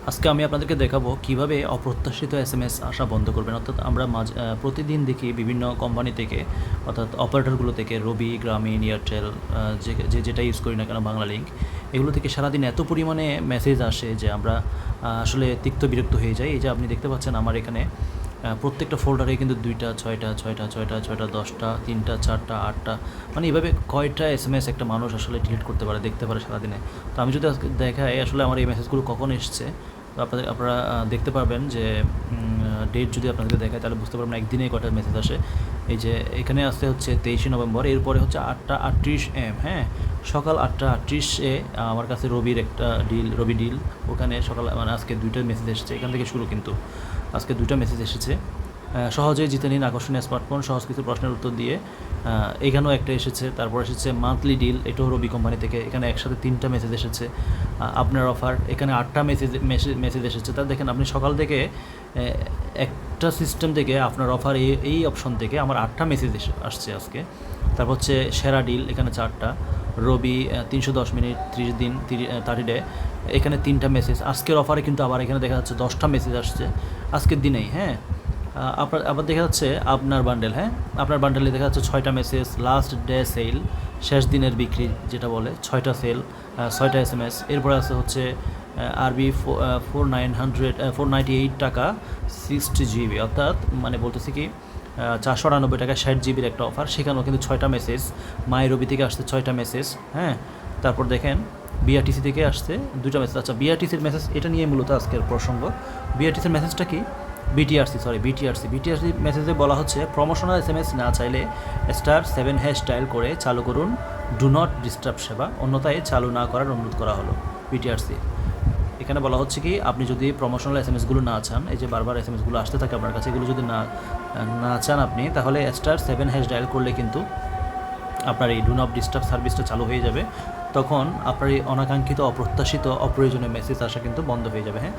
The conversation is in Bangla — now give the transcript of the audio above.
আজকে আমি আপনাদেরকে দেখাবো কিভাবে অপ্রত্যাশিত এসএমএস আসা বন্ধ করবেন। অর্থাৎ আমরা প্রতিদিন দেখি বিভিন্ন কোম্পানি থেকে, অর্থাৎ অপারেটরগুলো থেকে, রবি, গ্রামীণ, এয়ারটেল, যেটা ইউজ করি না কেন, বাংলা লিঙ্ক, এগুলো থেকে সারাদিন এত পরিমাণে মেসেজ আসে যে আমরা আসলে তিক্ত বিরক্ত হয়ে যাই। এই যে আপনি দেখতে পাচ্ছেন আমার এখানে প্রত্যেকটা ফোল্ডারে কিন্তু 2টা 6টা 6টা 6টা 6টা 10টা 3টা 4টা 8টা, মানে এইভাবে কয়টা এসএমএস একটা মানুষ আসলে ডিলিট করতে পারে, দেখতে পারে সারাদিনে। তো আমি যদি আজকে দেখাই আসলে আমার এই মেসেজগুলো কখন এসছে, তো আপনারা দেখতে পারবেন যে ডেট যদি আপনাদেরকে দেখায় তাহলে বুঝতে পারবেন একদিনে কয়টা মেসেজ আসে। এই যে এখানে আসতে হচ্ছে 23শে নভেম্বর, এরপরে হচ্ছে 8টা 38 AM, হ্যাঁ, সকাল 8টা 38-এ আমার কাছে রবি ডিল, ওখানে সকাল মানে আজকে 2টা মেসেজ এসেছে, এখান থেকে শুরু কিন্তু আজকে 2টা মেসেজ এসেছে। সহজেই জিতে নিন আকর্ষণীয় স্মার্টফোন, সহজ কিছু প্রশ্নের উত্তর দিয়ে, এখানেও একটা এসেছে। তারপর এসেছে মান্থলি ডিল, এটাও রবি কোম্পানি থেকে, এখানে একসাথে 3টা মেসেজ এসেছে। আপনার অফার, এখানে 8টা মেসেজ এসেছে। তা দেখেন আপনি সকাল থেকে একটা সিস্টেম থেকে আপনার অফার এই অপশন থেকে আমার 8টা মেসেজ আসছে আজকে। তারপর হচ্ছে সেরা ডিল, এখানে 4টা, রবি 310 মিনিট 30 দিন 30 ডে, এখানে 3টা মেসেজ। আজকের অফারে কিন্তু আবার এখানে দেখা যাচ্ছে 10টা মেসেজ আসছে আজকের দিনেই, হ্যাঁ। আবার দেখা যাচ্ছে আপনার বান্ডেল, হ্যাঁ, আপনার বান্ডেলে দেখা যাচ্ছে 6টা মেসেজ, লাস্ট ডে সেল, শেষ দিনের বিক্রি যেটা বলে, 6টা সেল, 6টা এসএমএস। এরপরে আছে হচ্ছে আরবি 498 টাকা 60 GB, অর্থাৎ মানে বলতেছি কি 498 টাকা 60 GB একটা অফার, সেখানেও কিন্তু 6টা মেসেজ। মাই রবি থেকে আসছে 6টা মেসেজ, হ্যাঁ। তারপর দেখেন বিআরটিসি থেকে আসছে 2টা মেসেজ। আচ্ছা, বিআরটিসির মেসেজ এটা নিয়ে মূলত আজকের প্রসঙ্গ। বিআরটিসির মেসেজটা কি? বিটিআরসি মেসেজে বলা হচ্ছে প্রমোশনাল এসএমএস না চাইলে *7# ডায়াল করে চালু করুন ডু নট ডিস্টার্ব সেবা, অন্যথায় চালু না করার অনুরোধ করা হলো। বিটিআরসি এখানে বলা হচ্ছে কি, আপনি যদি প্রমোশনাল এসএমএসগুলো না চান, এই যে বারবার এসএমএসগুলো আসতে থাকে আপনার কাছে, এগুলো যদি না চান আপনি, তাহলে *7# ডায়াল করলে কিন্তু আপনার এই ডু নট ডিস্টার্ব সার্ভিসটা চালু হয়ে যাবে। তখন আপনার এই অনাকাঙ্ক্ষিত, অপ্রত্যাশিত, অপ্রয়োজনীয় মেসেজ আসা কিন্তু বন্ধ হয়ে যাবে, হ্যাঁ।